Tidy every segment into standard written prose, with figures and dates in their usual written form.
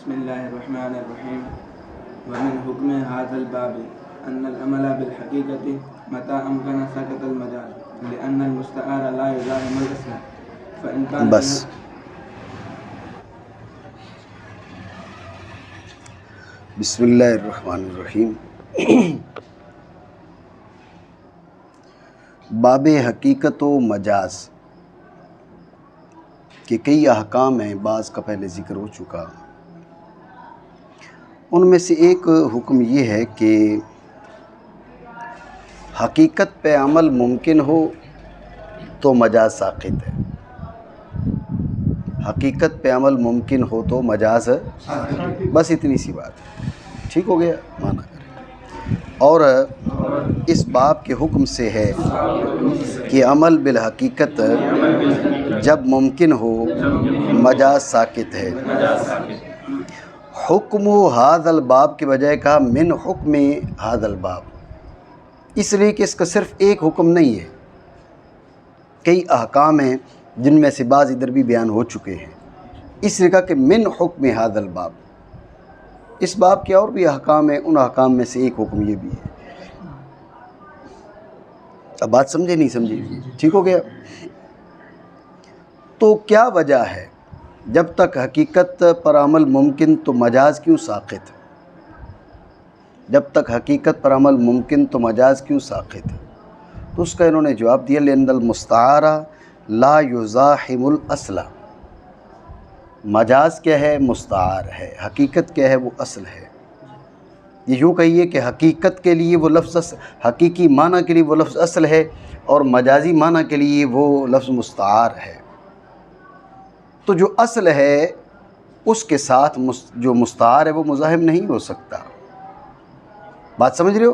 بسم الله الرحمن الرحيم. ومن حكم هذا الباب أن العمل بالحقيقة متى أمكن سقط المجاز لأن المستعار لا يزاحم الأصل فإن كان بس بسم اللہ الرحمن الرحیم. باب حقیقت و مجاز کے کئی احکام ہیں، بعض کا پہلے ذکر ہو چکا. ان میں سے ایک حکم یہ ہے کہ حقیقت پہ عمل ممکن ہو تو مجاز ساقط ہے. حقیقت پہ عمل ممکن ہو تو مجاز ہے، بس اتنی سی بات ہے. ٹھیک ہو گیا، مانا کریں. اور اس باب کے حکم سے ہے کہ عمل بالحقیقت جب ممکن ہو مجاز ساقط ہے. حکم ھذا الباب کے بجائے کہا من حکم ھذا الباب، اس لیے کہ اس کا صرف ایک حکم نہیں ہے، کئی احکام ہیں جن میں سے بعض ادھر بھی بیان ہو چکے ہیں. اس لیے کہا کہ من حکم ھذا الباب، اس باب کے اور بھی احکام ہیں، ان احکام میں سے ایک حکم یہ بھی ہے. اب بات سمجھے نہیں سمجھے؟ ٹھیک ہو گیا. تو کیا وجہ ہے جب تک حقیقت پر عمل ممکن تو مجاز کیوں ساقط؟ جب تک حقیقت پر عمل ممکن تو مجاز کیوں ساقط؟ تو اس کا انہوں نے جواب دیا لأن المستعار لا یزاحم الاصل. مجاز کیا ہے؟ مستعار ہے. حقیقت کیا ہے؟ وہ اصل ہے. یہ یوں کہیے کہ حقیقت کے لیے وہ لفظ حقیقی معنی کے لیے وہ لفظ اصل ہے اور مجازی معنی کے لیے وہ لفظ مستعار ہے. تو جو اصل ہے اس کے ساتھ جو مستعار ہے وہ مزاحم نہیں ہو سکتا. بات سمجھ رہے ہو؟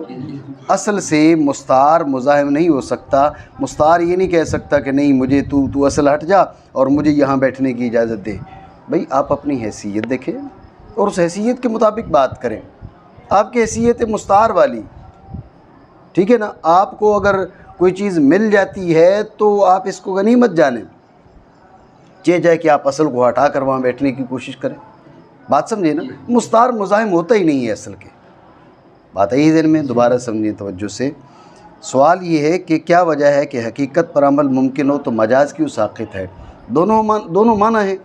اصل سے مستعار مزاحم نہیں ہو سکتا. مستعار یہ نہیں کہہ سکتا کہ نہیں مجھے تو اصل ہٹ جا اور مجھے یہاں بیٹھنے کی اجازت دے. بھئی آپ اپنی حیثیت دیکھیں اور اس حیثیت کے مطابق بات کریں. آپ کی حیثیت ہے مستعار والی، ٹھیک ہے نا. آپ کو اگر کوئی چیز مل جاتی ہے تو آپ اس کو غنیمت جانیں، جائے کہ آپ اصل کو ہٹا کر وہاں بیٹھنے کی کوشش کریں. بات سمجھے نا. مستعار مزاحم ہوتا ہی نہیں ہے اصل کے. بات ہے ذہن میں، دوبارہ سمجھیں توجہ سے. سوال یہ ہے کہ کیا وجہ ہے کہ حقیقت پر عمل ممکن ہو تو مجاز کیوں ساقط ہے؟ دونوں معنی ہیں،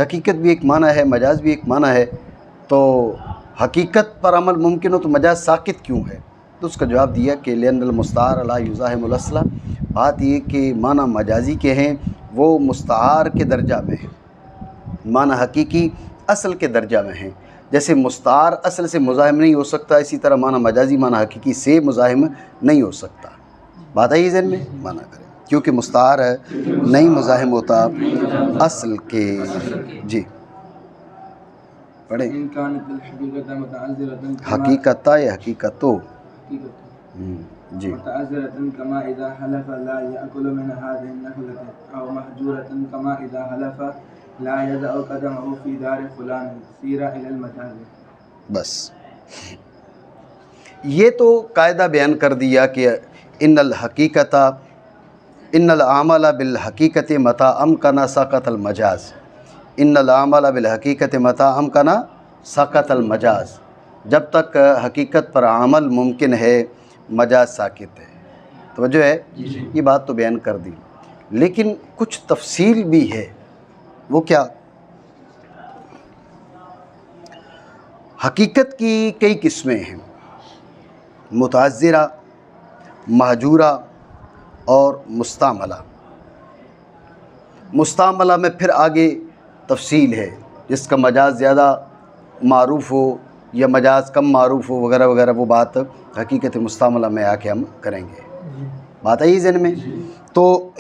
حقیقت بھی ایک معنی ہے، مجاز بھی ایک معنی ہے. تو حقیقت پر عمل ممکن ہو تو مجاز ساقط کیوں ہے؟ تو اس کا جواب دیا کہ لأن المستعار لا یزاحم الاصل. بات یہ کہ معنی مجازی کے ہیں وہ مستعار کے درجہ میں ہیں، معنی حقیقی اصل کے درجہ میں ہیں. جیسے مستعار اصل سے مزاحم نہیں ہو سکتا، اسی طرح معنی مجازی معنی حقیقی سے مزاحم نہیں ہو سکتا. بات ہے یہ ذہن میں، معنی کریں، کیونکہ مستعار نہیں مزاحم ہوتا اصل کے. جی پڑھیں. إن كانت الحقيقة متعذرة حقیقت یا حقیقتو؟ جی. متعذرة كما إذا حلف لا يأكل من هذه النخلة أو محجورة كما إذا حلف لا يضع قدمه في دار فلان سير إلى المجاز. بس یہ تو قاعدہ بیان کر دیا کہ ان العمل بالحقیقت متى امکن سقط المجاز. ان العمل بالحقیقت متى امکن سقط المجاز، جب تک حقیقت پر عمل ممکن ہے مجاز ساقط ہے. توجہ ہے، یہ بات تو بیان کر دی، لیکن کچھ تفصیل بھی ہے. وہ کیا؟ حقیقت کی کئی قسمیں ہیں، متعذرہ، مہجورہ اور مستعملہ. مستعملہ میں پھر آگے تفصیل ہے، جس کا مجاز زیادہ معروف ہو یا مجاز کم معروف ہو وغیرہ وغیرہ، وہ بات حقیقت مستعملہ میں آ کے ہم کریں گے. بات ہے یہ ذہن میں. تو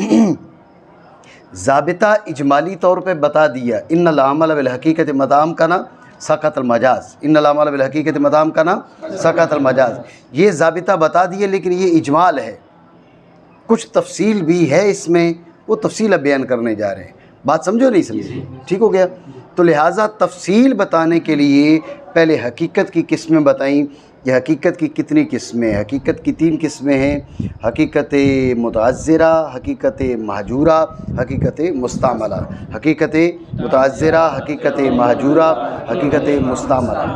ضابطہ اجمالی طور پہ بتا دیا ان العمل بالحقیقت متى امکن سقط المجاز. ان العمل بالحقیقت متى امکن سقط المجاز، یہ ضابطہ بتا دیا، لیکن یہ اجمال ہے، کچھ تفصیل بھی ہے اس میں، وہ تفصیل اب بیان کرنے جا رہے ہیں. بات سمجھو نہیں سمجھو؟ ٹھیک ہو گیا. تو لہٰذا تفصیل بتانے کے لیے پہلے حقیقت کی قسمیں بتائیں کہ حقیقت کی کتنی قسمیں ہیں۔ حقیقت کی 3 قسمیں ہیں، حقیقت متعذرہ، حقیقت مہجورہ، حقیقت مستعملہ۔ حقیقت متعذرہ، حقیقت مہجورہ، حقیقت مستعملہ۔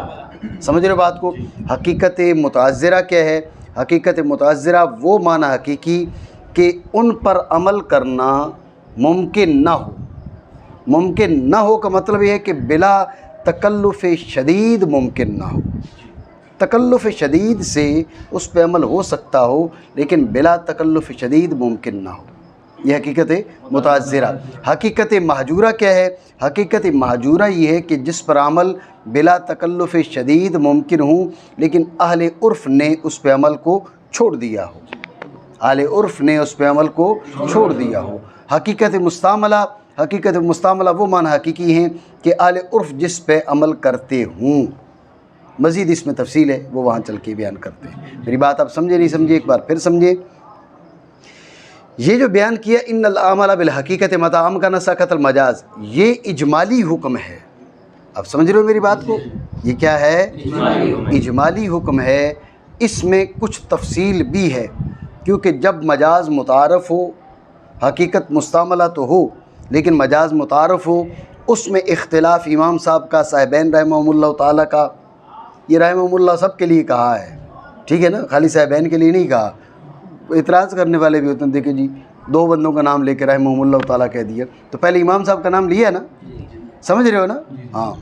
سمجھ رہے بات کو؟ حقیقت متعذرہ کیا ہے؟ حقیقت متعذرہ وہ معنی حقیقی کہ ان پر عمل کرنا ممکن نہ ہو۔ ممکن نہ ہو کا مطلب یہ ہے کہ بلا تکلف شدید ممکن نہ ہو۔ تکلف شدید سے اس پہ عمل ہو سکتا ہو لیکن بلا تکلف شدید ممکن نہ ہو، یہ حقیقت متعذرہ۔ حقیقت مہجورہ کیا ہے؟ حقیقت مہجورہ یہ ہے کہ جس پر عمل بلا تکلف شدید ممکن ہوں لیکن اہل عرف نے اس پہ عمل کو چھوڑ دیا ہو۔ اہل عرف نے اس پہ عمل کو چھوڑ دیا ہو۔ حقیقت مستعملہ، حقیقت مستعملہ وہ معنی حقیقی ہیں کہ اہل عرف جس پہ عمل کرتے ہوں۔ مزید اس میں تفصیل ہے، وہ وہاں چل کے بیان کرتے ہیں۔ میری بات آپ سمجھے نہیں سمجھے؟ ایک بار پھر سمجھے۔ یہ جو بیان کیا ان الاعمال بالحقیقت متى امکن سکت المجاز، یہ اجمالی حکم ہے۔ آپ سمجھ رہے ہو میری بات کو؟ یہ کیا ہے؟ اجمالی حکم ہے۔ اس میں کچھ تفصیل بھی ہے کیونکہ جب مجاز متعارف ہو، حقیقت مستعملہ تو ہو لیکن مجاز متعارف ہو، اس میں اختلاف امام صاحب کا، صاحبین رحمہم اللہ تعالیٰ کا، یہ رحمہم اللہ سب کے لیے کہا ہے، ٹھیک ہے نا، خالی صاحبین کے لیے نہیں کہا۔ اعتراض کرنے والے بھی ہوتے ہیں، دیکھیں جی 2 بندوں کا نام لے کے رحمہم اللہ تعالیٰ کہہ دیا تو پہلے امام صاحب کا نام لیا نا، سمجھ رہے ہو نا؟ ہاں،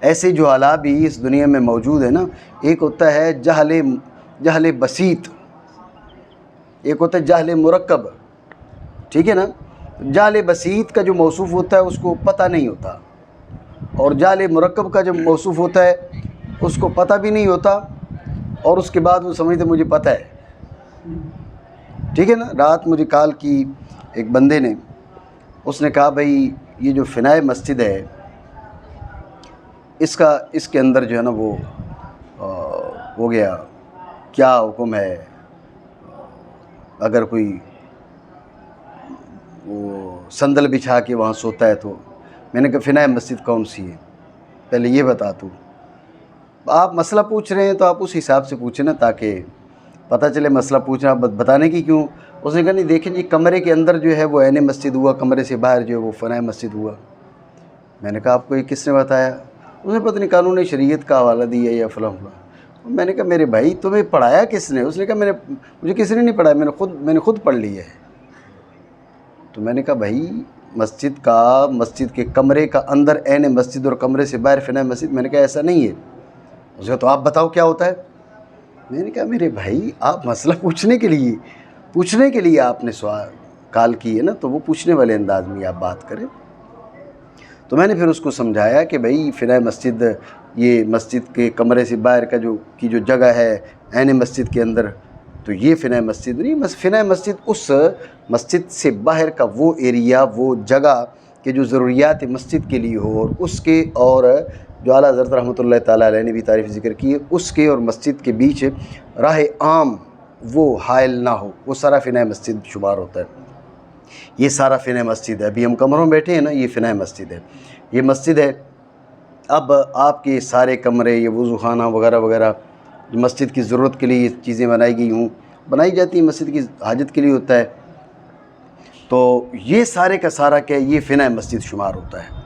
ایسے جو اعلیٰ بھی اس دنیا میں موجود ہے نا، ایک ہوتا ہے جہل بسیط، ایک ہوتا ہے جہل مرکب، ٹھیک ہے نا۔ جہل بسیط کا جو موصوف ہوتا ہے اس کو پتہ نہیں ہوتا، اور جہل مرکب کا جو موصوف ہوتا ہے اس کو پتہ بھی نہیں ہوتا اور اس کے بعد وہ سمجھتے مجھے پتہ ہے، ٹھیک ہے نا۔ رات مجھے کال کی ایک بندے نے، اس نے کہا بھائی یہ جو فنائے مسجد ہے اس کے اندر جو ہے نا وہ ہو گیا، کیا حکم ہے اگر کوئی وہ صندل بچھا کے وہاں سوتا ہے تو؟ میں نے کہا فنائے مسجد کون سی ہے پہلے یہ بتا تو۔ آپ مسئلہ پوچھ رہے ہیں تو آپ اس حساب سے پوچھیں نا تاکہ پتہ چلے مسئلہ پوچھنا بتانے کی کیوں۔ اس نے کہا نہیں دیکھیں جی کمرے کے اندر جو ہے وہ عین مسجد ہوا، کمرے سے باہر جو ہے وہ فنائے مسجد ہوا۔ میں نے کہا آپ کو یہ کس نے بتایا؟ اس نے پتہ نہیں قانون شریعت کا حوالہ دیا یا فلاں فلاں۔ میں نے کہا میرے بھائی تمہیں پڑھایا کس نے؟ اس نے کہا مجھے کسی نے نہیں پڑھایا، میں نے خود پڑھ لیا ہے۔ تو میں نے کہا بھائی مسجد کے کمرے کا اندر عین مسجد اور کمرے سے باہر فنائے مسجد، میں نے کہا ایسا نہیں ہے۔ اس نے کہا تو آپ بتاؤ کیا ہوتا ہے؟ میں نے کہا میرے بھائی آپ مسئلہ پوچھنے کے لیے آپ نے سوال کال کی ہے نا، تو وہ پوچھنے والے انداز میں آپ بات کریں۔ تو میں نے پھر اس کو سمجھایا کہ بھائی فنائے مسجد یہ مسجد کے کمرے سے باہر کا جو جگہ ہے عین مسجد کے اندر، تو یہ فنائے مسجد نہیں، فنائے مسجد اس مسجد سے باہر کا وہ ایریا، وہ جگہ کہ جو ضروریات مسجد کے لیے ہو، اور اس کے اور جو اعلیٰ حضرت رحمۃ اللہ تعالیٰ علیہ نے بھی تعریف ذکر کی ہے، اس کے اور مسجد کے بیچ راہ عام وہ حائل نہ ہو، وہ سارا فنائے مسجد شمار ہوتا ہے۔ یہ سارا فنائے مسجد ہے، ابھی ہم کمروں میں بیٹھے ہیں نا، یہ فنائے مسجد ہے، یہ مسجد ہے۔ اب آپ کے سارے کمرے، یہ وضو خانہ وغیرہ وغیرہ جو مسجد کی ضرورت کے لیے یہ چیزیں بنائی جاتی ہیں، مسجد کی حاجت کے لیے ہوتا ہے، تو یہ سارے کا سارا کیا یہ فنائے مسجد شمار ہوتا ہے۔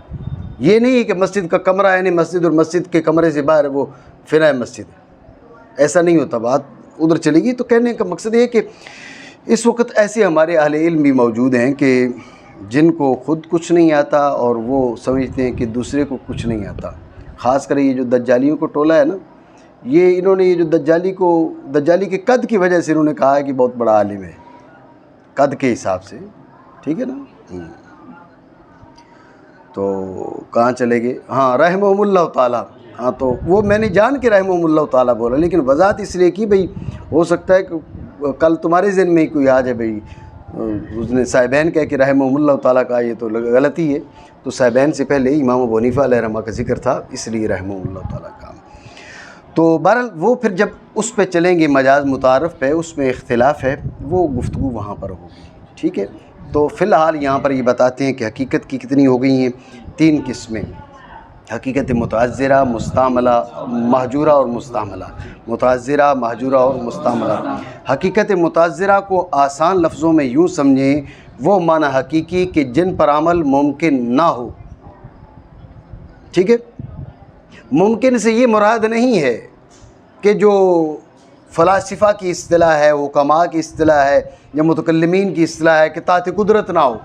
یہ نہیں ہے کہ مسجد کا کمرہ یعنی مسجد اور مسجد کے کمرے سے باہر وہ فنائے مسجد ہے، ایسا نہیں ہوتا، بات ادھر چلے گی۔ تو کہنے کا مقصد یہ ہے کہ اس وقت ایسے ہمارے اہل علم بھی موجود ہیں کہ جن کو خود کچھ نہیں آتا اور وہ سمجھتے ہیں کہ دوسرے کو کچھ نہیں آتا۔ خاص کر یہ جو دجالیوں کو ٹولہ ہے نا، انہوں نے یہ جو دجالی کے قد کی وجہ سے انہوں نے کہا ہے کہ بہت بڑا عالم ہے، قد کے حساب سے، ٹھیک ہے نا۔ تو کہاں چلے گئے؟ ہاں رحمہم اللہ تعالیٰ، ہاں تو وہ میں نے جان کے رحمہم اللہ تعالیٰ بولا، لیکن وضاحت اس لیے کی بھئی ہو سکتا ہے کہ کل تمہارے ذہن میں ہی کوئی آ جائے بھئی اس نے صاحبین کہہ کہ رحمہم اللہ تعالیٰ کا، یہ تو غلطی ہے۔ تو صاحبین سے پہلے امام ابو حنیفہ علیہ رحمہ کا ذکر تھا، اس لیے رحمہم اللہ تعالیٰ کا۔ تو بہرحال وہ پھر جب اس پہ چلیں گے مجاز متعارف پہ، اس میں اختلاف ہے، وہ گفتگو وہاں پر ہوگی، ٹھیک ہے۔ تو فی الحال یہاں پر یہ بتاتے ہیں کہ حقیقت کی کتنی ہو گئی ہیں، تین قسمیں: حقیقت متعذرہ، مستعملہ، مہجورہ اور مستعملہ۔ متعذرہ، مہجورہ اور مستعملہ۔ حقیقت متعذرہ کو آسان لفظوں میں یوں سمجھیں، وہ معنی حقیقی کہ جن پر عمل ممکن نہ ہو۔ ٹھیک ہے؟ ممکن سے یہ مراد نہیں ہے کہ جو فلاسفہ کی اصطلاح ہے، حکماء کی اصطلاح ہے یا متکلمین کی اصطلاح ہے کہ تحت قدرت نہ ہو،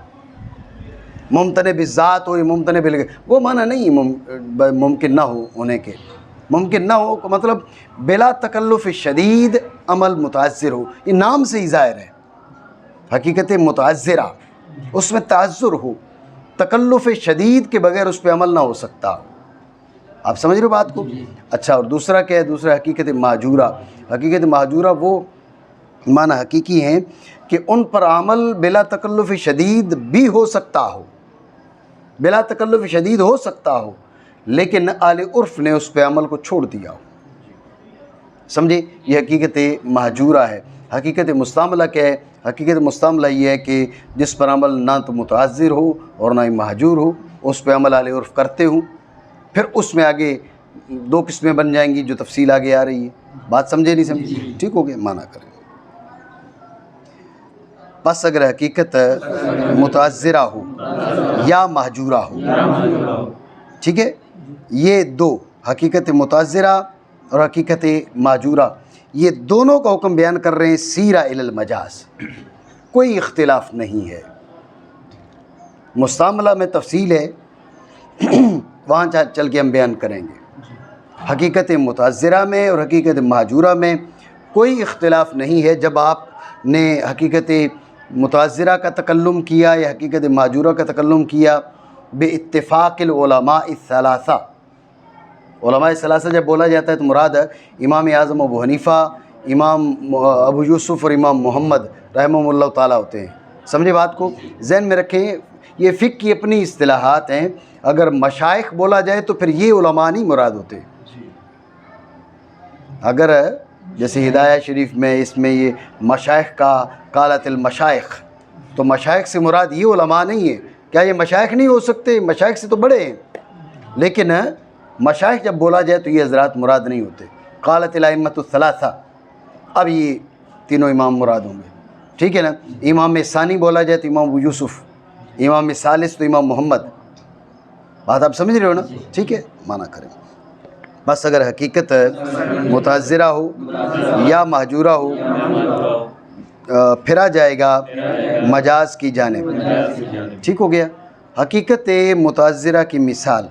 ممتنع بالذات ہو یا ممتنع وہ معنی نہیں ممکن نہ ہو ہونے کے۔ ممکن نہ ہو کا مطلب بلا تکلف شدید عمل متعذر ہو، یہ نام سے ہی ظاہر ہے۔ حقیقت متعذرہ اس میں تعذر ہو، تکلف شدید کے بغیر اس پہ عمل نہ ہو سکتا۔ آپ سمجھ رہے ہو بات کو؟ اچھا، اور دوسرا کیا ہے؟ دوسرا حقیقت مہجورہ۔ حقیقت مہجورہ وہ معنی حقیقی ہیں کہ ان پر عمل بلا تکلف شدید بھی ہو سکتا ہو، بلا تکلف شدید ہو سکتا ہو، لیکن اہل عرف نے اس پہ عمل کو چھوڑ دیا ہو۔ سمجھے؟ یہ حقیقت مہجورہ ہے۔ حقیقت مستعملہ کیا ہے؟ حقیقت مستعملہ یہ ہے کہ جس پر عمل نہ تو متعذر ہو اور نہ ہی مہجور ہو، اس پہ عمل اہل عرف کرتے ہوں۔ پھر اس میں آگے دو قسمیں بن جائیں گی جو تفصیل آگے آ رہی ہے۔ بات سمجھے نہیں سمجھے؟ ٹھیک ہو گیا؟ مانا کریں۔ پس اگر حقیقت متعذرہ ہو یا مہجورہ ہو، ٹھیک ہے، یہ دو، حقیقت متعذرہ اور حقیقت مہجورہ، یہ دونوں کا حکم بیان کر رہے ہیں سیرہ الی المجاز، کوئی اختلاف نہیں ہے۔ مستعملہ میں تفصیل ہے، وہاں چل کے ہم بیان کریں گے۔ حقیقت متعذرہ میں اور حقیقت مہجورہ میں کوئی اختلاف نہیں ہے۔ جب آپ نے حقیقت متعذرہ کا تکلم کیا یا حقیقت مہجورہ کا تکلم کیا، بے اتفاق العلماء الثلاثہ، علماء ثلاثہ جب بولا جاتا ہے تو مراد امام اعظم ابو حنیفہ، امام ابو یوسف اور امام محمد رحمہ اللہ تعالیٰ ہوتے ہیں۔ سمجھے بات کو؟ ذہن میں رکھیں، یہ فقہ کی اپنی اصطلاحات ہیں۔ اگر مشائخ بولا جائے تو پھر یہ علماء نہیں مراد ہوتے۔ اگر جیسے ہدایہ شریف میں اس میں یہ مشائخ کا قالت المشائخ، تو مشائخ سے مراد یہ علماء نہیں ہے۔ کیا یہ مشائخ نہیں ہو سکتے؟ مشائخ سے تو بڑے ہیں، لیکن مشائخ جب بولا جائے تو یہ حضرات مراد نہیں ہوتے۔ قالت الائمۃ الثلاثہ، اب یہ تینوں امام مراد ہوں گے، ٹھیک ہے نا۔ امام ثانی بولا جائے تو امام ابو یوسف، امام ثالث تو امام محمد۔ بات آپ سمجھ رہے ہو نا؟ ٹھیک ہے، مانا کریں۔ بس اگر حقیقت متعذرہ ہو یا مہجورہ ہو، پھرا جائے گا مجاز کی جانب۔ ٹھیک ہو گیا؟ حقیقت متعذرہ کی مثال،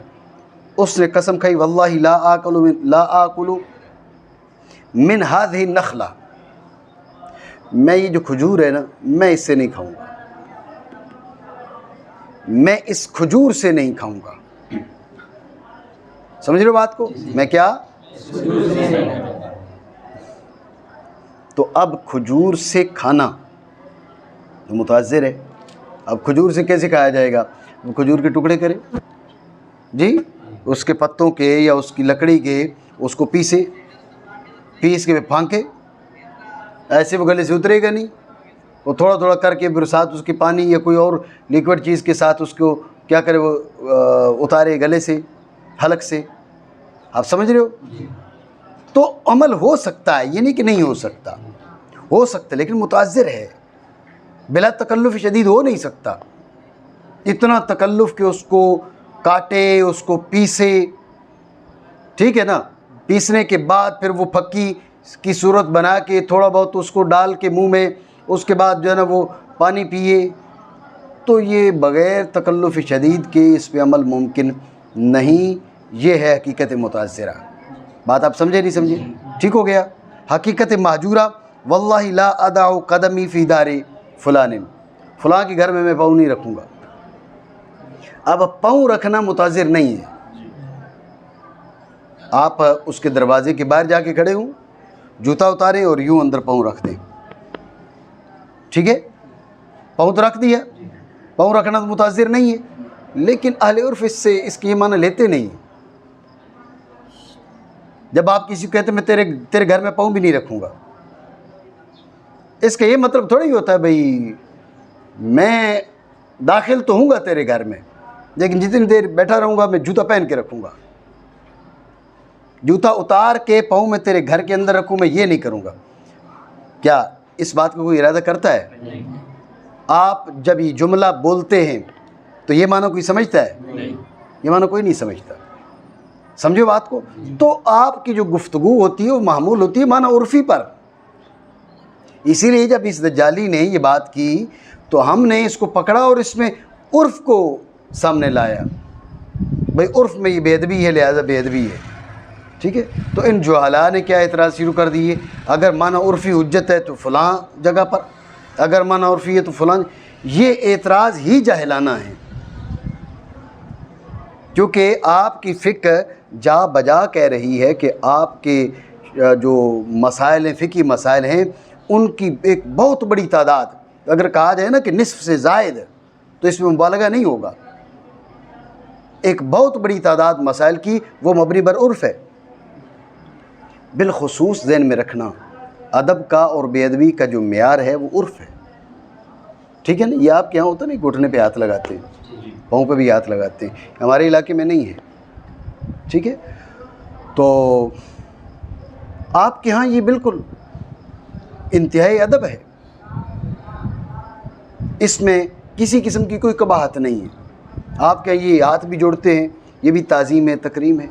اس نے قسم کھائی واللہ لا آکل من هذه النخلہ، میں یہ جو کھجور ہے نا، میں اس سے نہیں کھاؤں گا، میں اس کھجور سے نہیں کھاؤں گا۔ سمجھ رہے ہو بات کو؟ میں کیا؟ تو اب کھجور سے کھانا تو متعذر ہے۔ اب کھجور سے کیسے کھایا جائے گا؟ وہ کھجور کے ٹکڑے کرے، جی، اس کے پتوں کے یا اس کی لکڑی کے، اس کو پیس کے پھانکے، ایسے وہ گلے سے اترے گا نہیں۔ وہ تھوڑا تھوڑا کر کے پھر ساتھ اس کی پانی یا کوئی اور لیکوڈ چیز کے ساتھ اس کو کیا کرے، وہ اتارے گلے سے، حلق سے۔ آپ سمجھ رہے ہو؟ تو عمل ہو سکتا ہے، یہ نہیں کہ نہیں ہو سکتا، ہو سکتا ہے، لیکن متعذر ہے، بلا تکلف شدید ہو نہیں سکتا۔ اتنا تکلف کہ اس کو کاٹے، اس کو پیسے، ٹھیک ہے نا، پیسنے کے بعد پھر وہ پھکی کی صورت بنا کے تھوڑا بہت اس کو ڈال کے منہ میں، اس کے بعد جو ہے نا وہ پانی پیے، تو یہ بغیر تکلف شدید کے اس پہ عمل ممکن نہیں۔ یہ ہے حقیقت متعذرہ۔ بات آپ سمجھے نہیں سمجھے؟ ٹھیک ہو گیا؟ حقیقت مہجورہ، واللہ لا ادع قدمی فی دار فلان، فلاں کے گھر میں پاؤں نہیں رکھوں گا۔ اب پاؤں رکھنا متعذر نہیں ہے۔ آپ اس کے دروازے کے باہر جا کے کھڑے ہوں، جوتا اتاریں اور یوں اندر پاؤں رکھ دیں، ٹھیک ہے، پاؤں تو رکھ دیا، پاؤں رکھنا تو متعذر نہیں ہے، لیکن اہل عرف اس کے یہ معنی لیتے نہیں۔ جب آپ کسی کو کہتے ہیں میں تیرے گھر میں پاؤں بھی نہیں رکھوں گا، اس کا یہ مطلب تھوڑا ہی ہوتا ہے بھئی میں داخل تو ہوں گا تیرے گھر میں، لیکن جتنی دیر بیٹھا رہوں گا میں جوتا پہن کے رکھوں گا، جوتا اتار کے پاؤں میں تیرے گھر کے اندر رکھوں، میں یہ نہیں کروں گا۔ کیا اس بات کا کوئی ارادہ کرتا ہے؟ آپ جب یہ جملہ بولتے ہیں تو یہ معنی کوئی سمجھتا ہے؟ یہ معنی کوئی نہیں سمجھتا، سمجھو بات کو۔ تو آپ کی جو گفتگو ہوتی ہے وہ معمول ہوتی ہے معنی عرفی پر۔ اسی لیے جب اس دجالی نے یہ بات کی تو ہم نے اس کو پکڑا اور اس میں عرف کو سامنے لایا، بھئی عرف میں یہ بے ادبی ہے لہذا بے ادبی ہے، ٹھیک ہے۔ تو ان جہلاء نے کیا اعتراض شروع کر دیے، اگر معنی عرفی حجت ہے تو فلاں جگہ پر، اگر معنی عرفی ہے تو فلاں، یہ اعتراض ہی جاہلانہ ہے، کیونکہ آپ کی فکر جا بجا کہہ رہی ہے کہ آپ کے جو مسائل ہیں، فقہی مسائل ہیں، ان کی ایک بہت بڑی تعداد، اگر کہا جائے نا کہ نصف سے زائد، تو اس میں مبالغہ نہیں ہوگا، ایک بہت بڑی تعداد مسائل کی وہ مبنی بر عرف ہے۔ بالخصوص ذہن میں رکھنا، ادب کا اور بے ادبی کا جو معیار ہے وہ عرف ہے، ٹھیک ہے نا۔ یہ آپ کے یہاں ہوتا ہے نا گھٹنے پہ ہاتھ لگاتے ہیں، پاؤں پہ بھی ہاتھ لگاتے ہیں، ہمارے علاقے میں نہیں ہے، ٹھیک ہے۔ تو آپ کے ہاں یہ بالکل انتہائی ادب ہے، اس میں کسی قسم کی کوئی قباحت نہیں ہے۔ آپ کے یہ ہاتھ بھی جوڑتے ہیں، یہ بھی تعظیم ہے، تکریم ہے،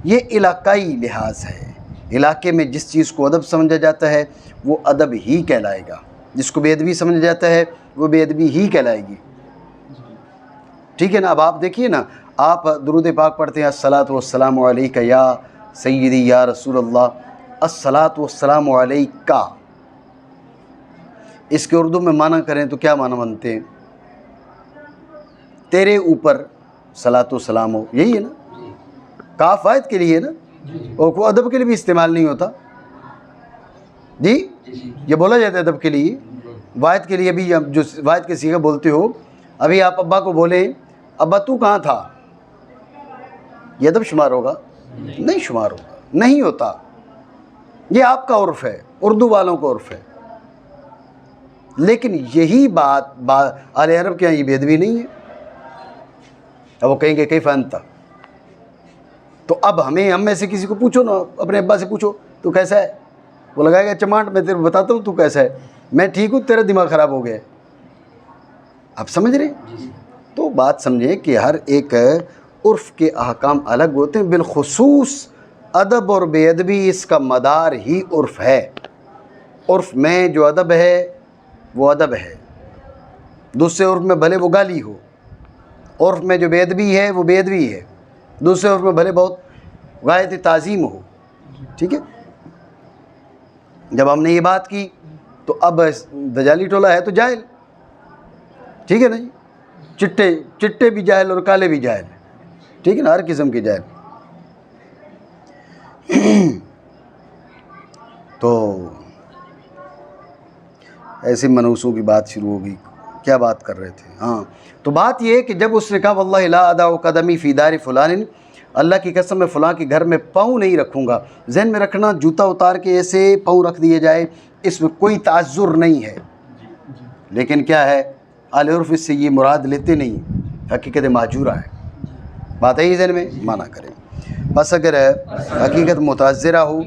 یہ علاقائی لحاظ ہے۔ علاقے میں جس چیز کو ادب سمجھا جاتا ہے وہ ادب ہی کہلائے گا، جس کو بے ادبی سمجھا جاتا ہے وہ بے ادبی ہی کہلائے گی، ٹھیک ہے نا۔ اب آپ دیکھیے نا، آپ درود پاک پڑھتے ہیں، الصلاۃ والسلام علیک یا سیدی یا رسول اللہ، الصلاۃ والسلام علیک، اس کے اردو میں معنی کریں تو کیا معنی بنتے ہیں؟ تیرے اوپر صلاۃ و سلام ہو، یہی ہے نا۔ کاف واحد کے لیے ہے نا، اور کوئی ادب کے لیے بھی استعمال نہیں ہوتا، جی یہ بولا جاتا ہے ادب کے لیے، واحد کے لیے بھی جو واحد کے صیغہ بولتے ہو، ابھی آپ ابا کو بولیں ابا تو کہاں تھا، یہ ادب شمار ہوگا؟ نہیں شمار ہوگا، نہیں ہوتا۔ یہ آپ کا عرف ہے، اردو والوں کا عرف ہے، لیکن یہی بات اہل عرب کے یہاں یہ بے ادبی نہیں ہے۔ اب وہ کہیں گے کیف انت، تو اب ہم میں سے کسی کو پوچھو نا، اپنے ابا سے پوچھو تو کیسا ہے، وہ لگائے گا چمانٹ، میں تیرے کو بتاتا ہوں تو کیسا ہے، میں ٹھیک ہوں، تیرا دماغ خراب ہو گیا ہے۔ آپ سمجھ رہے ہیں؟ تو بات سمجھیں کہ ہر ایک عرف کے احکام الگ ہوتے ہیں، بالخصوص ادب اور بے ادبی اس کا مدار ہی عرف ہے۔ عرف میں جو ادب ہے وہ ادب ہے، دوسرے عرف میں بھلے وہ گالی ہو، عرف میں جو بے ادبی ہے وہ بے ادبی ہے، دوسرے عرف میں بھلے بہت غایت تعظیم ہو، ٹھیک ہے۔ جب ہم نے یہ بات کی تو اب دجالی ٹولہ ہے تو جاہل، ٹھیک ہے نا جی، چٹے بھی جاہل اور کالے بھی جاہل، ٹھیک ہے نا، ہر قسم کے جاہل۔ تو ایسے منحوسوں کی بات شروع ہو گئی، کیا بات کر رہے تھے؟ ہاں، تو بات یہ ہے کہ جب اس نے کہا واللہ لا ادع قدمی فی دار فلان، اللہ کی قسم میں فلاں کے گھر میں پاؤں نہیں رکھوں گا، ذہن میں رکھنا، جوتا اتار کے ایسے پاؤں رکھ دیے جائے اس میں کوئی تعذر نہیں ہے، لیکن کیا ہے اہل عرف اس سے یہ مراد لیتے نہیں، حقیقت مہجورہ ہے، بات ہے ذہن میں معنی کریں۔ بس اگر حقیقت متعذرہ ہو،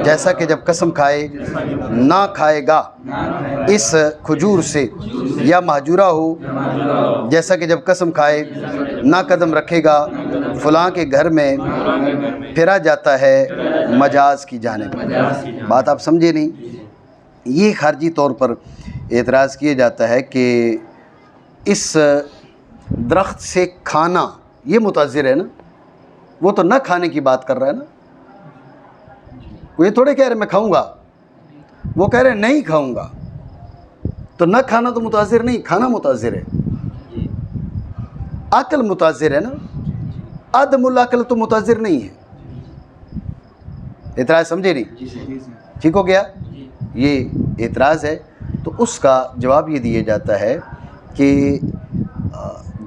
جیسا کہ جب قسم کھائے نہ کھائے گا اس کھجور سے، یا مہجورہ ہو جیسا کہ جب قسم کھائے نہ قدم رکھے گا فلاں کے گھر میں، پھرا جاتا ہے مجاز کی جانب۔ بات آپ سمجھے نہیں؟ یہ خارجی طور پر اعتراض کیا جاتا ہے کہ اس درخت سے کھانا یہ متعذر ہے نا، وہ تو نہ کھانے کی بات کر رہا ہے نا، وہ یہ تھوڑے کہہ رہے میں کھاؤں گا، وہ کہہ رہے نہیں کھاؤں گا، تو نہ کھانا تو متعذر نہیں، کھانا متعذر ہے، عقل متعذر ہے نا، عدم العقل تو متعذر نہیں ہے۔ اعتراض سمجھے نہیں؟ ٹھیک ہو گیا، یہ اعتراض ہے۔ تو اس کا جواب یہ دیا جاتا ہے کہ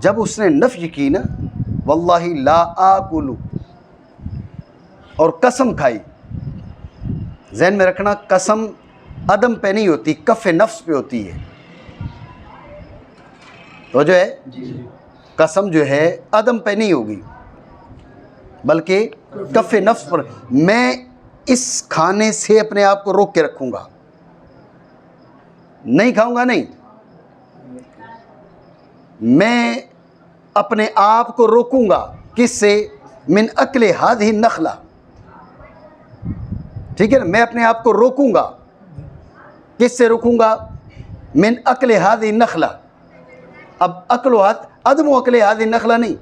جب اس نے نفی کی نا، واللہ لا آکل، اور قسم کھائی، ذہن میں رکھنا قسم عدم پہ نہیں ہوتی، کف نفس پہ ہوتی ہے، تو جو ہے قسم جو ہے عدم پہ نہیں ہوگی بلکہ کف نفس پر، میں اس کھانے سے اپنے آپ کو روک کے رکھوں گا، نہیں کھاؤں گا، نہیں، میں اپنے آپ کو روکوں گا، کس سے؟ من اکل ہذہ النخلہ، ٹھیک ہے نا، میں اپنے آپ کو روکوں گا، کس سے روکوں گا؟ من اکل ہذہ النخلہ۔ اب عدم اکل ہذہ النخلہ نہیں،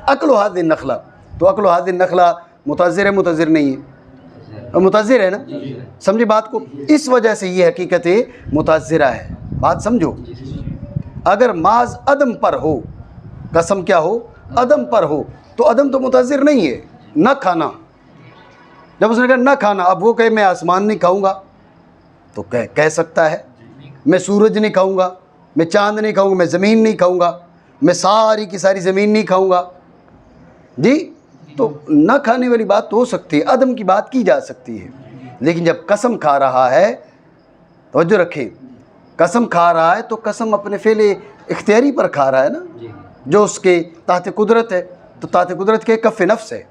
اکل ہذہ النخلہ، تو اکل ہذہ النخلہ متضر ہے، متضر نہیں ہے؟ متضر ہے نا، سمجھے بات کو؟ اس وجہ سے یہ حقیقت متضرہ ہے، بات سمجھو۔ اگر محض عدم پر ہو، قسم کیا ہو؟ عدم پر ہو، تو عدم تو متضر نہیں ہے، نہ کھانا، جب اس نے کہا نہ کھانا، اب وہ کہے میں آسمان نہیں کھاؤں گا تو کہہ سکتا ہے، میں سورج نہیں کھاؤں گا، میں چاند نہیں کھاؤں گا، میں زمین نہیں کھاؤں گا، میں ساری کی ساری زمین نہیں کھاؤں گا، جی، تو نہ کھانے والی بات تو ہو سکتی ہے، عدم کی بات کی جا سکتی ہے، لیکن جب قسم کھا رہا ہے، توجہ رکھیں، قسم کھا رہا ہے تو قسم اپنے فعل اختیاری پر کھا رہا ہے نا، جو اس کے تحت قدرت ہے، تو تحت قدرت کے کف نفس ہے،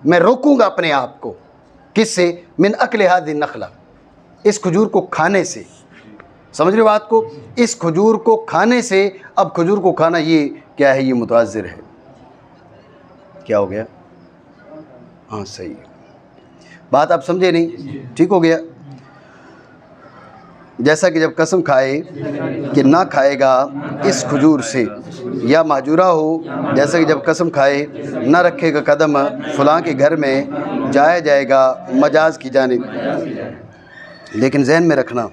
میں روکوں گا اپنے آپ کو، کس سے؟ من اکل ہذہ النخلہ، اس کھجور کو کھانے سے، سمجھ رہے بات کو؟ اس کھجور کو کھانے سے، اب کھجور کو کھانا یہ کیا ہے؟ یہ متعذر ہے، کیا ہو گیا؟ ہاں صحیح، بات آپ سمجھے نہیں؟ ٹھیک ہو گیا؟ جیسا کہ جب قسم کھائے کہ نہ کھائے گا اس کھجور سے، یا مہجورہ ہو، جیسا کہ جب قسم کھائے نہ رکھے گا قدم فلاں کے گھر میں، جایا جائے گا مجاز کی جانب، لیکن ذہن میں رکھنا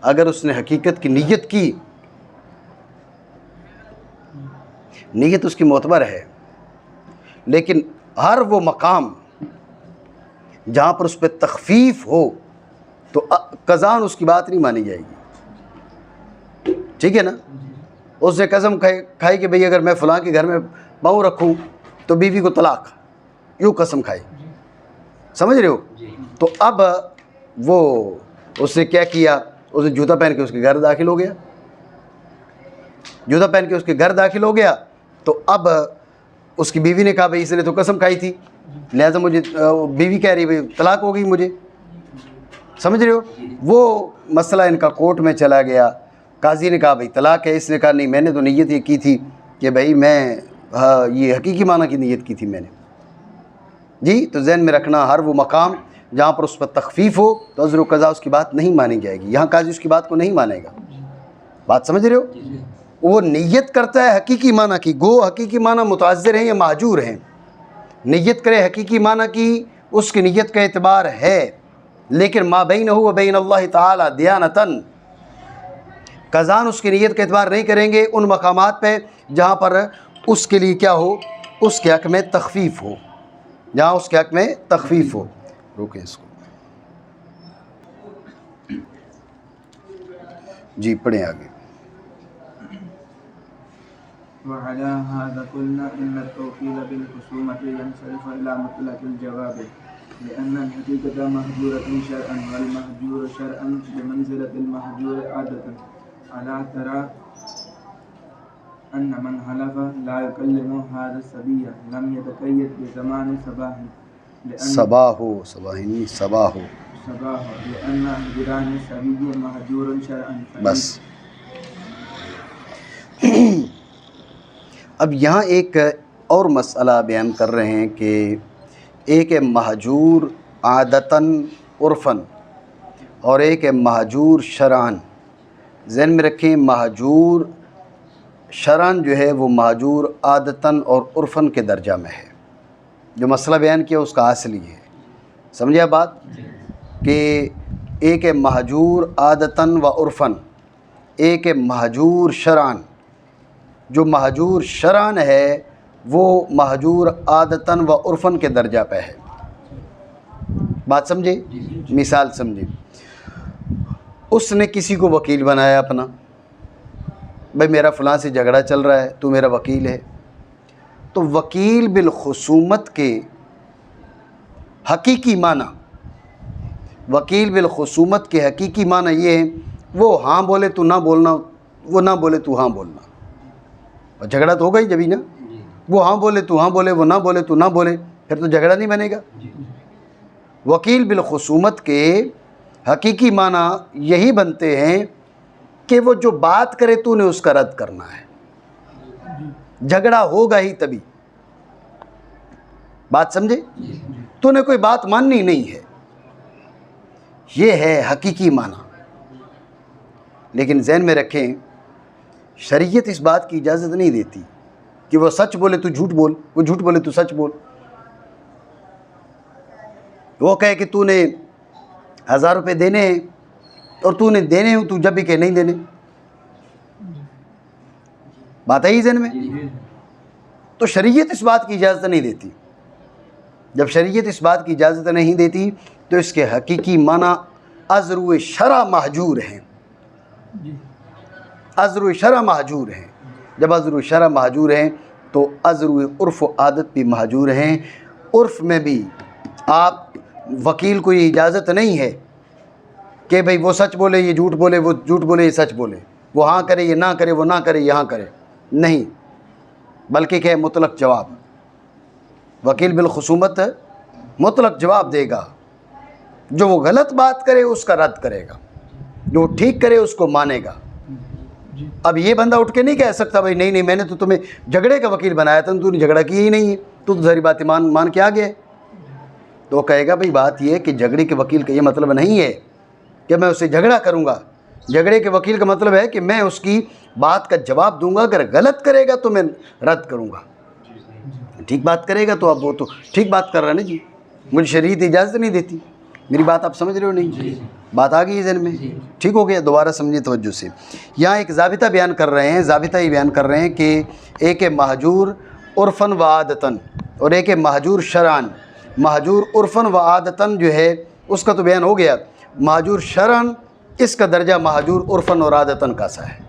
اگر اس نے حقیقت کی نیت کی، نیت اس کی معتبر ہے، لیکن ہر وہ مقام جہاں پر اس پہ تخفیف ہو تو قضاً اس کی بات نہیں مانی جائے گی، ٹھیک ہے نا؟ اس نے قسم کھائی کہ بھئی اگر میں فلاں کے گھر میں پاؤں رکھوں تو بیوی کو طلاق، یوں قسم کھائی، سمجھ رہے ہو؟ تو اب وہ اس نے کیا کیا؟ اس نے جوتا پہن کے اس کے گھر داخل ہو گیا، جوتا پہن کے اس کے گھر داخل ہو گیا، تو اب اس کی بیوی نے کہا بھئی اس نے تو قسم کھائی تھی، لہٰذا مجھے، بیوی کہہ رہی بھئی طلاق ہو گئی مجھے، سمجھ رہے ہو؟ وہ مسئلہ ان کا کورٹ میں چلا گیا، قاضی نے کہا بھئی طلاق ہے، اس نے کہا نہیں میں نے تو نیت یہ کی تھی کہ بھئی میں یہ حقیقی معنی کی نیت کی تھی میں نے، جی، تو ذہن میں رکھنا ہر وہ مقام جہاں پر اس پر تخفیف ہو تو عذر و قضا اس کی بات نہیں مانی جائے گی، یہاں قاضی اس کی بات کو نہیں مانے گا، بات سمجھ رہے ہو؟ وہ نیت کرتا ہے حقیقی معنی کی، گو حقیقی معنی متعذر ہیں یا مہجور ہیں، نیت کرے حقیقی معنی کی، اس کی نیت کا اعتبار ہے، لیکن ما بینہ و بین اللہ تعالی دیانتاً، قضاً اس کی نیت کا اعتبار نہیں کریں گے ان مقامات پہ جہاں پر اس کے لیے کیا ہو؟ اس کے حق میں تخفیف ہو، جہاں اس کے حق میں تخفیف ہو۔ روکیں اس کو، جی پڑھیں آگے۔ وعلى هذا قلنا إن التوكيل بالخصومة ينصرف إلى مطلق الجواب لأن الحقيقة مهجورة شرعا والمهجور شرعا بمنزلة المهجور عادة ألا ترى أن من حلف لا يكلم هذا الصبي لم يتقيد بزمان صباه لأن هجران الصبي مهجور شرعا۔ بس اب یہاں ایک اور مسئلہ بیان کر رہے ہیں کہ ایک ہے مہجور عادتاً عرفاً اور ایک ہے مہجور شرعاً۔ ذہن میں رکھیں مہجور شرعاً جو ہے وہ مہجور عادتاً اور عرفاً کے درجہ میں ہے، جو مسئلہ بیان کیا اس کا اصل یہ ہے، سمجھے بات؟ کہ ایک ہے مہجور عادتاً و عرفاً، ایک ہے مہجور شرعاً۔ جو مہجور شرعاً ہے وہ مہجور عادتاً و عرفاً کے درجہ پہ ہے، بات سمجھے؟ مثال سمجھے، اس نے کسی کو وکیل بنایا اپنا، بھئی میرا فلاں سے جھگڑا چل رہا ہے تو میرا وکیل ہے، تو وکیل بالخصومت کے حقیقی معنی، وکیل بالخصومت کے حقیقی معنی یہ ہے وہ ہاں بولے تو نہ بولنا، وہ نہ بولے تو ہاں بولنا، اور جھگڑا تو ہوگا ہی جبھی نا، وہ ہاں بولے تو ہاں بولے، وہ نہ بولے تو نہ بولے، پھر تو جھگڑا نہیں بنے گا۔ وکیل بالخصومت کے حقیقی معنی یہی بنتے ہیں کہ وہ جو بات کرے تو نے اس کا رد کرنا ہے، جھگڑا ہوگا ہی تبھی، بات سمجھے؟ تو نے کوئی بات ماننی نہیں ہے، یہ ہے حقیقی معنی۔ لیکن ذہن میں رکھیں، شریعت اس بات کی اجازت نہیں دیتی کہ وہ سچ بولے تو جھوٹ بول، وہ جھوٹ بولے تو سچ بول۔ وہ کہے کہ تو نے 1000 روپے دینے ہیں اور تو نے دینے ہوں، تو جب بھی کہ نہیں دینے، بات ہے ذہن میں؟ تو شریعت اس بات کی اجازت نہیں دیتی۔ جب شریعت اس بات کی اجازت نہیں دیتی تو اس کے حقیقی معنی عذر شرع محجور ہیں، عذر شرع محجور ہیں۔ جب عذر شرع محجور ہیں تو عذر عرف و عادت بھی محجور ہیں۔ عرف میں بھی آپ وکیل کو یہ اجازت نہیں ہے کہ بھئی وہ سچ بولے یہ جھوٹ بولے، وہ جھوٹ بولے یہ سچ بولے، وہ ہاں کرے یہ نہ کرے، وہ نہ کرے یہ ہاں کرے، نہیں، بلکہ کہ مطلق جواب۔ وکیل بالخصومت مطلق جواب دے گا، جو وہ غلط بات کرے اس کا رد کرے گا، جو وہ ٹھیک کرے اس کو مانے گا۔ اب یہ بندہ اٹھ کے نہیں کہہ سکتا بھائی نہیں میں نے تو تمہیں جھگڑے کا وکیل بنایا تھا، تو نے جھگڑا کیا ہی نہیں ہے، تو ساری باتیں مان کے آ گیا ہے۔ تو وہ کہے گا بھئی بات یہ ہے کہ جھگڑے کے وکیل کا یہ مطلب نہیں ہے کہ میں اسے جھگڑا کروں گا، جھگڑے کے وکیل کا مطلب ہے کہ میں اس کی بات کا جواب دوں گا، اگر غلط کرے گا تو میں رد کروں گا، ٹھیک بات کرے گا تو اب وہ تو ٹھیک بات کر رہا ہے نا جی، مجھے شریعت اجازت نہیں دیتی۔ میری بات آپ سمجھ رہے ہو نہیں؟ بات آ گئی ذہن میں؟ ٹھیک ہو گیا؟ دوبارہ سمجھیں توجہ سے۔ یہاں ایک ضابطہ بیان کر رہے ہیں، ضابطہ یہ بیان کر رہے ہیں کہ ایک ہے مہجور عرفاً و عادتاً اور ایک ہے مہجور شرعاً۔ مہجور عرفاً و عادتاً جو ہے اس کا تو بیان ہو گیا، مہجور شرعاً اس کا درجہ مہجور عرفاً اور عادتاً کا سا ہے۔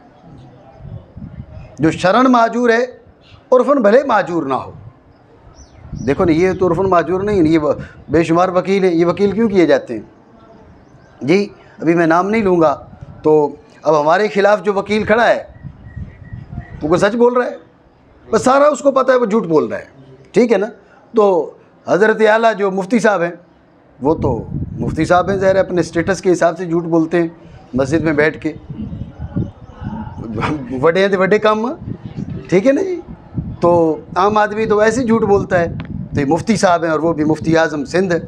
جو شرعاً مہجور ہے عرفاً بھلے مہجور نہ ہو، دیکھو نا یہ تو عرفاً مہجور نہیں، یہ بے شمار وکیل ہیں، یہ وکیل کیوں کیے جاتے ہیں جی؟ ابھی میں نام نہیں لوں گا، تو اب ہمارے خلاف جو وکیل کھڑا ہے وہ کوئی سچ بول رہا ہے، بس سارا اس کو پتہ ہے وہ جھوٹ بول رہا ہے، ٹھیک ہے نا؟ تو حضرت اعلیٰ جو مفتی صاحب ہیں وہ تو مفتی صاحب ہیں، ظاہر ہے اپنے اسٹیٹس کے حساب سے جھوٹ بولتے ہیں مسجد میں بیٹھ کے، وڈے ہیں تو وڈے کام، ٹھیک ہے نا جی؟ تو عام آدمی تو ایسے جھوٹ بولتا ہے، تو یہ مفتی صاحب ہیں اور وہ بھی مفتی اعظم سندھ ہے،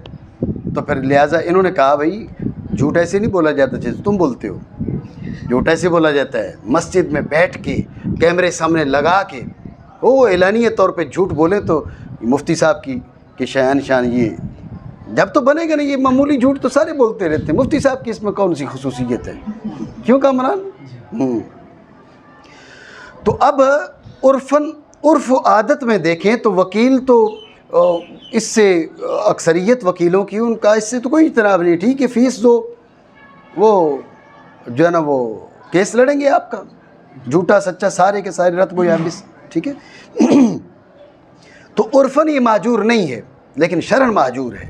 تو پھر لہٰذا انہوں نے کہا بھائی جھوٹ ایسے نہیں بولا جاتا جیسے تم بولتے ہو، جھوٹ ایسے بولا جاتا ہے مسجد میں بیٹھ کے کیمرے سامنے لگا کے، وہ اعلانیہ طور پہ جھوٹ بولیں تو مفتی صاحب کی شان یہ جب تو بنے گا نہیں، یہ معمولی جھوٹ تو سارے بولتے رہتے ہیں، مفتی صاحب کی اس میں کون سی خصوصیت ہے؟ کیوں کامران؟ تو اب عرف و عادت میں دیکھیں تو وکیل تو اس سے اکثریت وکیلوں کی ان کا اس سے تو کوئی اجتناب نہیں، ٹھیک ہے فیس دو، وہ جو ہے نا وہ کیس لڑیں گے آپ کا، جھوٹا سچا سارے کے سارے رتب و یابس، ٹھیک ہے؟ تو عرفاً یہ معجور نہیں ہے لیکن شرعاً معجور ہے،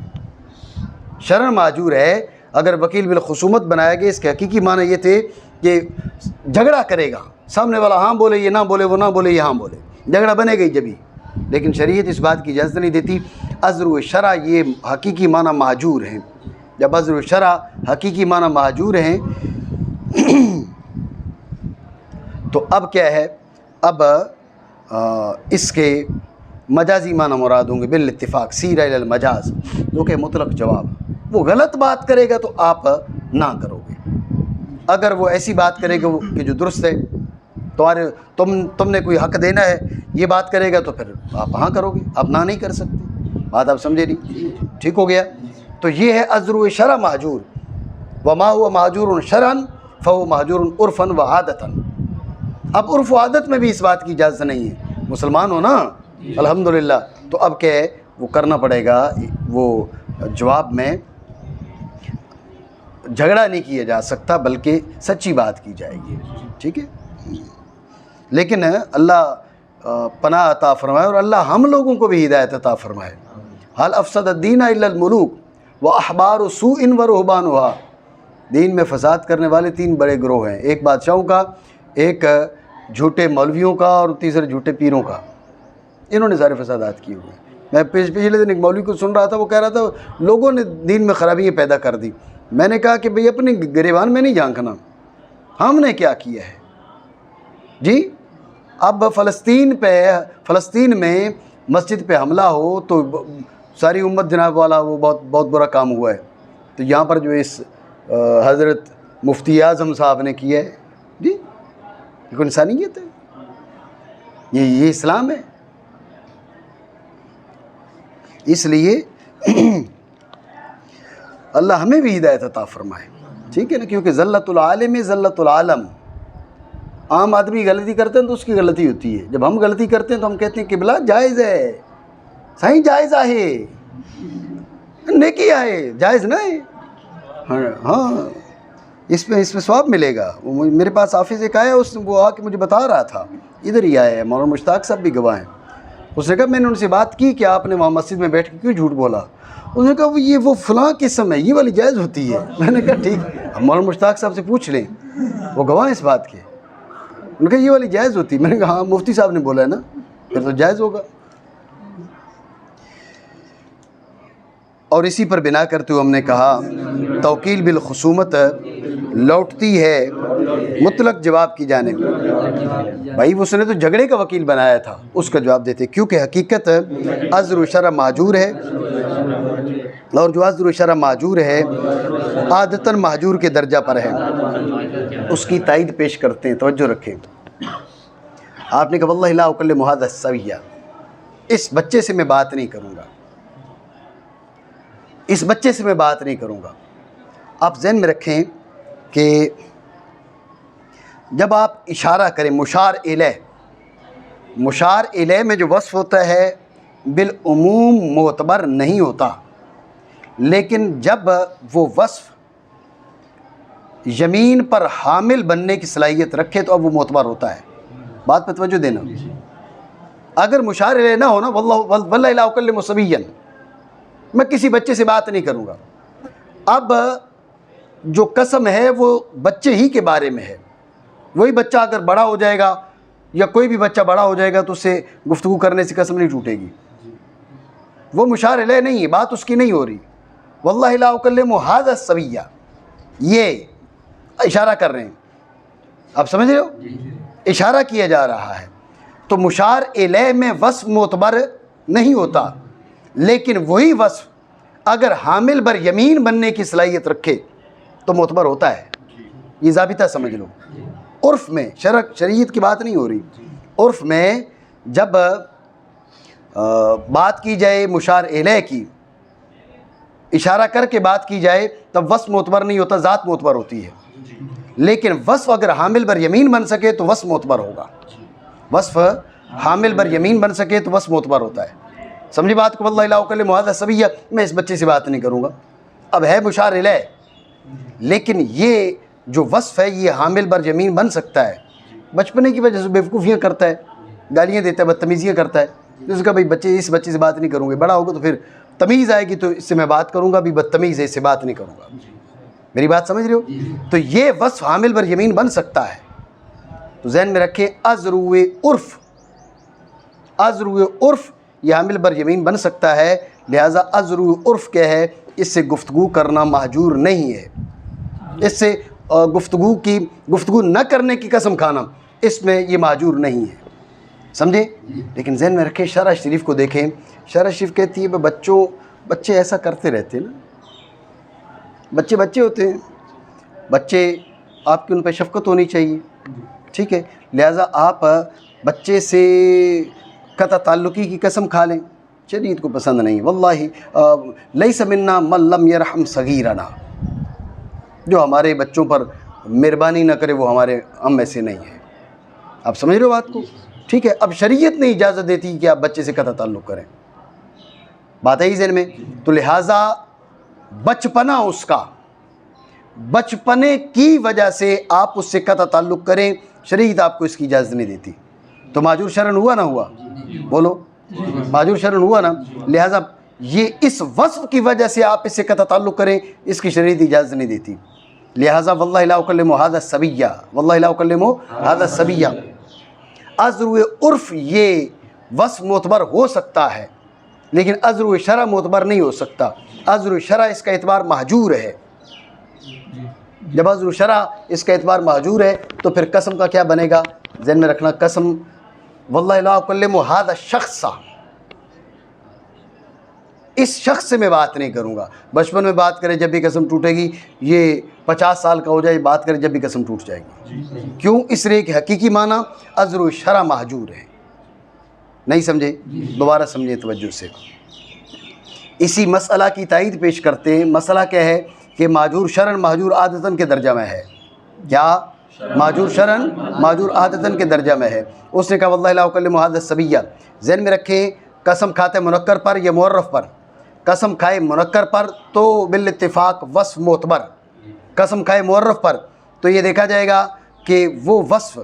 شرعاً معجور ہے۔ اگر وکیل بالخصومت بنایا گیا اس کے حقیقی معنی یہ تھے کہ جھگڑا کرے گا، سامنے والا ہاں بولے یہ نہ بولے، وہ نہ بولے یہ ہاں بولے، جھگڑا بنے گئی جبھی، لیکن شریعت اس بات کی اجازت نہیں دیتی۔ عذر و شرع یہ حقیقی معنی معجور ہیں، جب عذر و شرع حقیقی معنی معجور ہیں تو اب کیا ہے، اب اس کے مجازی معنی مراد ہوں گے بالاتفاق، سیرہ الی المجاز، جو کہ مطلق جواب۔ وہ غلط بات کرے گا تو آپ نہ کرو گے، اگر وہ ایسی بات کرے گا کہ جو درست ہے، تم نے کوئی حق دینا ہے یہ بات کرے گا تو پھر آپ ہاں کرو گے، آپ نہ نہیں کر سکتے، بات آپ سمجھے نہیں؟ ٹھیک ہو گیا؟ تو یہ ہے عذر و شرع مہجور، وما هو مہجور شرعا فهو مہجور عرفا و عادتا۔ اب عرف و عادت میں بھی اس بات کی اجازت نہیں ہے، مسلمان ہو نا الحمدللہ، تو اب کیا ہے وہ کرنا پڑے گا، وہ جواب میں جھگڑا نہیں کیا جا سکتا بلکہ سچی بات کی جائے گی، ٹھیک ہے؟ لیکن اللہ پناہ عطا فرمائے اور اللہ ہم لوگوں کو بھی ہدایت عطا فرمائے۔ حل افسد الدین الا الملوک و احبار سوء و رہبانها، دین میں فساد کرنے والے 3 بڑے گروہ ہیں، ایک بادشاہوں کا، ایک جھوٹے مولویوں کا اور تیسرے جھوٹے پیروں کا، انہوں نے سارے فسادات کیے ہوئے ہیں۔ میں پچھلے دن ایک مولوی کو سن رہا تھا، وہ کہہ رہا تھا لوگوں نے دین میں خرابیاں پیدا کر دی۔ میں نے کہا کہ بھئی اپنے گریبان میں نہیں جھانکنا، ہم نے کیا کیا ہے جی؟ اب فلسطین میں مسجد پہ حملہ ہو تو ساری امت جناب والا وہ بہت برا کام ہوا ہے، تو یہاں پر جو اس حضرت مفتی اعظم صاحب نے کیا ہے جی، یہ کوئی انسانیت ہے؟ یہ اسلام ہے؟ اس لیے اللہ ہمیں بھی ہدایت عطا فرمائے، ٹھیک ہے نا، کیونکہ ذلت العالم ذلت العالم۔ عام آدمی غلطی کرتے ہیں تو اس کی غلطی ہوتی ہے، جب ہم غلطی کرتے ہیں تو ہم کہتے ہیں قبلہ جائز ہے، صحیح جائز ہے، نیکی ہے، جائز نہ ہے، ہاں اس میں ثواب ملے گا۔ میرے پاس حافظ ایک آیا، وہ آ کے مجھے بتا رہا تھا، ادھر ہی آیا ہے، مولانا مشتاق صاحب بھی گواہ ہیں۔ اس نے کہا میں نے ان سے بات کی کہ آپ نے وہاں مسجد میں بیٹھ کے کیوں جھوٹ بولا؟ اس نے کہا وہ فلاں قسم ہے، یہ والی جائز ہوتی ہے۔ میں نے کہا ٹھیک، ہم مولانا مشتاق صاحب سے پوچھ لیں، وہ گواہ ہیں اس بات کے۔ ان نے کہا یہ والی جائز ہوتی ہے۔ میں نے کہا ہاں مفتی صاحب نے بولا ہے نا، پھر تو جائز ہوگا۔ اور اسی پر بنا کرتے ہوئے ہم نے کہا توکیل بالخصومت لوٹتی ہے مطلق جواب کی جانب۔ بھائی اس نے تو جھگڑے کا وکیل بنایا تھا، اس کا جواب دیتے، کیونکہ حقیقت عذر و شرع معجور ہے، اور جو عذر و شرع معجور ہے عادتاً مہجور کے درجہ پر ہے، اس کی تائید پیش کرتے ہیں۔ توجہ رکھیں، آپ نے کہا واللہ لا اکلم ھذا الصبیہ، اس بچے سے میں بات نہیں کروں گا، اس بچے سے میں بات نہیں کروں گا۔ آپ ذہن میں رکھیں کہ جب آپ اشارہ کریں، مشار الیہ میں جو وصف ہوتا ہے بالعموم معتبر نہیں ہوتا، لیکن جب وہ وصف یمین پر حامل بننے کی صلاحیت رکھے تو اب وہ معتبر ہوتا ہے۔ بات پہ توجہ دینا، اگر مشار الیہ نہ ہونا، واللہ لا اکلم صبیا، میں کسی بچے سے بات نہیں کروں گا، اب جو قسم ہے وہ بچے ہی کے بارے میں ہے، وہی بچہ اگر بڑا ہو جائے گا یا کوئی بھی بچہ بڑا ہو جائے گا تو اس سے گفتگو کرنے سے قسم نہیں ٹوٹے گی، وہ مشار الیہ نہیں ہے، بات اس کی نہیں ہو رہی۔ واللہ لا اکلم ھذا الصبیہ، یہ اشارہ کر رہے ہیں، آپ سمجھ رہے ہو، اشارہ کیا جا رہا ہے۔ تو مشار الیہ میں وصف معتبر نہیں ہوتا، لیکن وہی وصف اگر حامل بر یمین بننے کی صلاحیت رکھے تو معتبر ہوتا ہے۔ یہ ضابطہ سمجھ لو، عرف میں، شریعت کی بات نہیں ہو رہی، عرف میں جب بات کی جائے مشار الیہ کی، اشارہ کر کے بات کی جائے تب وصف معتبر نہیں ہوتا، ذات معتبر ہوتی ہے، لیکن وصف اگر حامل بر یمین بن سکے تو وصف معتبر ہوگا، وصف حامل بر یمین بن سکے تو وصف معتبر ہوتا ہے۔ سمجھی بات کو؟ واللہ لا اکلم ھذا الصبیہ، میں اس بچے سے بات نہیں کروں گا، اب ہے مشار الیہ، لیکن یہ جو وصف ہے یہ حامل بر یمین بن سکتا ہے، بچپنے کی وجہ سے بیوقوفیاں کرتا ہے، گالیاں دیتا ہے، بدتمیزیاں کرتا ہے، اس کا بھائی اس بچے سے بات نہیں کروں گا، بڑا ہوگا تو پھر تمیز آئے گی تو اس سے میں بات کروں گا، بھی بدتمیز ہے اس سے بات نہیں کروں گا۔ میری بات سمجھ رہے ہو؟ تو یہ وصف حامل بر یمین بن سکتا ہے، تو ذہن میں رکھیں عذر عرف یہ حامل بر یمین بن سکتا ہے، لہٰذا عذر عرف کیا ہے، اس سے گفتگو کرنا محجور نہیں ہے، اس سے گفتگو نہ کرنے کی قسم کھانا اس میں یہ محجور نہیں ہے، سمجھے؟ لیکن ذہن میں رکھیں شرع شریف کو دیکھیں، شرع شریف کہتی ہے بچے ایسا کرتے رہتے ہیں نا، بچے ہوتے ہیں، بچے آپ کی ان پہ شفقت ہونی چاہیے، ٹھیک ہے، لہٰذا آپ بچے سے قطع تعلقی کی قسم کھا لیں، شریعت کو پسند نہیں۔ واللہ لیس منا من لم یرحم صغیرنا، جو ہمارے بچوں پر مہربانی نہ کرے وہ ہم میں سے نہیں ہے۔ آپ سمجھ رہے ہو بات کو؟ ٹھیک ہے، اب شریعت نہیں اجازت دیتی کہ آپ بچے سے قطع تعلق کریں، بات ہے ہی ذہن میں، تو لہٰذا بچپنے کی وجہ سے آپ اس سے قطع تعلق کریں، شریعت آپ کو اس کی اجازت نہیں دیتی، تو معذور شرعن ہوا نہ ہوا؟ بولو، معذور شرعن ہوا نا؟ لہٰذا یہ اس وصف کی وجہ سے آپ اس سے قطع تعلق کریں، اس کی شریعت اجازت نہیں دیتی، لہٰذا واللہ لا اکلم ھذا الصبیہ، واللہ لا اکلم ھذا الصبیہ، عذر عرف یہ وصف معتبر ہو سکتا ہے لیکن عذر شرع معتبر نہیں ہو سکتا. عذر شرع اس کا اعتبار محجور ہے. جب عذر شرع اس کا اعتبار محجور ہے تو پھر قسم کا کیا بنے گا؟ ذہن میں رکھنا، قسم واللہ لا اکلم ھذا الشخص، اس شخص سے میں بات نہیں کروں گا. بچپن میں بات کرے جب بھی قسم ٹوٹے گی، یہ 50 سال کا ہو جائے بات کرے جب بھی قسم ٹوٹ جائے گی. کیوں؟ اس لیے کہ حقیقی معنی عذر شرع محجور ہے. نہیں سمجھے؟ دوبارہ سمجھے توجہ سے. اسی مسئلہ کی تائید پیش کرتے ہیں. مسئلہ کیا ہے کہ ماجور شرعن ماجور عادتاً کے درجہ میں ہے. کیا؟ ماجور شرعن ماجور عادتاً کے درجہ میں ہے. اس نے کہا واللہ لا اکلم ھذا الصبیہ. ذہن میں رکھیں قسم کھاتے منکر پر یا معرف پر. قسم کھائے منکر پر تو بالاتفاق وصف معتبر، قسم کھائے معرف پر تو یہ دیکھا جائے گا کہ وہ وصف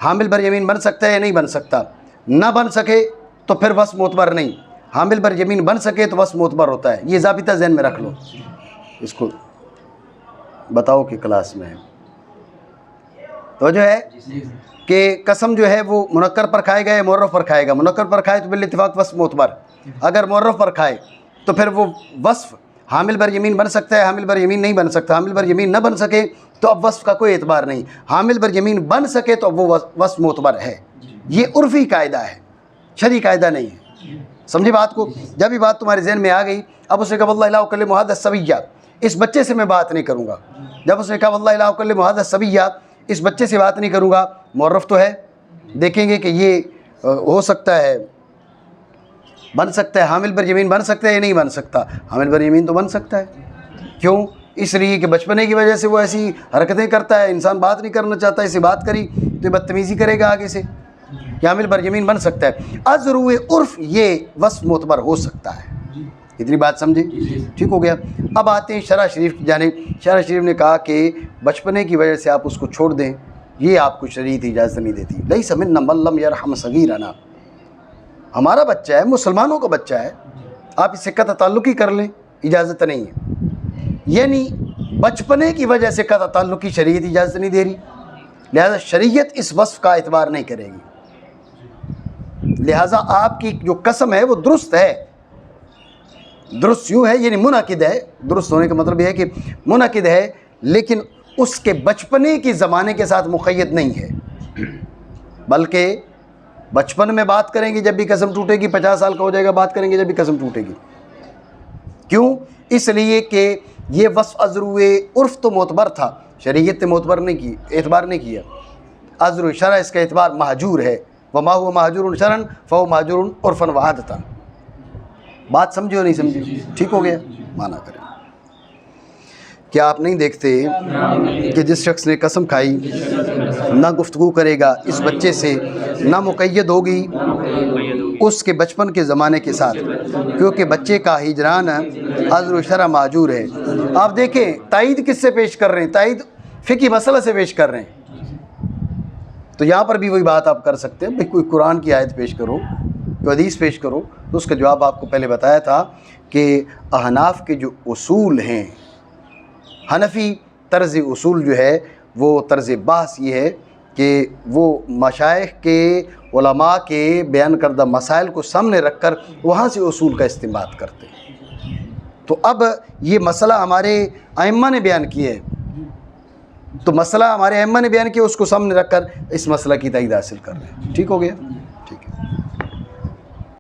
حامل بر یمین بن سکتا ہے یا نہیں بن سکتا. نہ بن سکے تو پھر وصف معتبر نہیں، حامل بر یمین بن سکے تو وصف معتبر ہوتا ہے. یہ ضابطہ ذہن میں رکھ لو. اس کو بتاؤ کہ کلاس میں ہے تو جو ہے کہ قسم جو ہے وہ منکر پر کھائے گا یا معرف پر کھائے گا. منکر پر کھائے تو بالاتفاق وصف معتبر، اگر معرف پر کھائے تو پھر وہ وصف حامل بر یمین بن سکتا ہے، حامل بر یمین نہیں بن سکتا. حامل بر یمین نہ بن سکے تو اب وصف کا کوئی اعتبار نہیں. حامل بر یمین بن سکے تو اب وہ وصف معتبر ہے. یہ عرفی قاعدہ ہے، شرعی قاعدہ نہیں ہے. سمجھے بات کو؟ جب یہ بات تمہارے ذہن میں آ گئی، اب اس نے کہا واللہ لا اکلم ھذا الصبیہ، اس بچے سے میں بات نہیں کروں گا. جب اس نے کہا واللہ لا اکلم ھذا الصبیہ، اس بچے سے بات نہیں کروں گا، معرف تو ہے، دیکھیں گے کہ یہ ہو سکتا ہے، بن سکتا ہے، حامل بر یمین بن سکتا ہے یا نہیں بن سکتا. حامل بر یمین تو بن سکتا ہے. کیوں؟ اس لیے کہ بچپنے کی وجہ سے وہ ایسی حرکتیں کرتا ہے. انسان بات نہیں کرنا چاہتا، اسے بات کری تو یہ بدتمیزی کرے گا آگے سے. کہ حامل بر یمین بن سکتا ہے. عذر عرف یہ وصف معتبر ہو سکتا ہے. اتنی بات سمجھے؟ ٹھیک ہو گیا. اب آتے ہیں شرع شریف کی جانب. شرع شریف نے کہا کہ بچپنے کی وجہ سے آپ اس کو چھوڑ دیں، یہ آپ کو شریعت اجازت نہیں دیتی. لیس منا من لم یرحم صغیرنا، ہمارا بچہ ہے، مسلمانوں کا بچہ ہے، آپ اس سے قطع تعلق ہی کر لیں، اجازت نہیں ہے. یعنی بچپنے کی وجہ سے قطع تعلق کی شریعت اجازت نہیں دے رہی، لہذا شریعت اس وصف کا اعتبار نہیں کرے گی. لہذا آپ کی جو قسم ہے وہ درست ہے. درست یوں ہے یعنی منعقد ہے. درست ہونے کا مطلب یہ ہے کہ منعقد ہے لیکن اس کے بچپنے کے زمانے کے ساتھ مقید نہیں ہے، بلکہ بچپن میں بات کریں گے جب بھی قسم ٹوٹے گی، 50 سال کا ہو جائے گا بات کریں گے جب بھی قسم ٹوٹے گی. کیوں؟ اس لیے کہ یہ وصف عذر عرف تو معتبر تھا، شریعت نے معتبر نہیں کی، اعتبار نہیں کیا. عذر شرع اس کا اعتبار محجور ہے. وما هو محجور شرعا فهو محجور عرفا وعادتا. بات سمجھے اور نہیں سمجھے؟ ٹھیک ہو گیا؟ مانا کریں. کیا آپ نہیں دیکھتے کہ جس شخص نے قسم کھائی نہ گفتگو کرے گا اس بچے سے، نہ مقید ہوگی اس کے بچپن کے زمانے کے ساتھ، کیونکہ بچے کا ہجران عذر شرع معجور ہے. آپ دیکھیں تائید کس سے پیش کر رہے ہیں؟ تائید فقہی مسئلہ سے پیش کر رہے ہیں. تو یہاں پر بھی وہی بات آپ کر سکتے ہیں، کوئی قرآن کی آیت پیش کرو، کوئی حدیث پیش کرو. تو اس کا جواب آپ کو پہلے بتایا تھا کہ احناف کے جو اصول ہیں، حنفی طرز اصول جو ہے وہ طرز بحث یہ ہے کہ وہ مشائخ کے علماء کے بیان کردہ مسائل کو سامنے رکھ کر وہاں سے اصول کا استنباط کرتے ہیں. تو اب یہ مسئلہ ہمارے ائمہ نے بیان کیا ہے، تو مسئلہ ہمارے ائمہ نے بیان کیا، اس کو سامنے رکھ کر اس مسئلہ کی تائید حاصل کر رہے ہیں. ٹھیک ہو گیا؟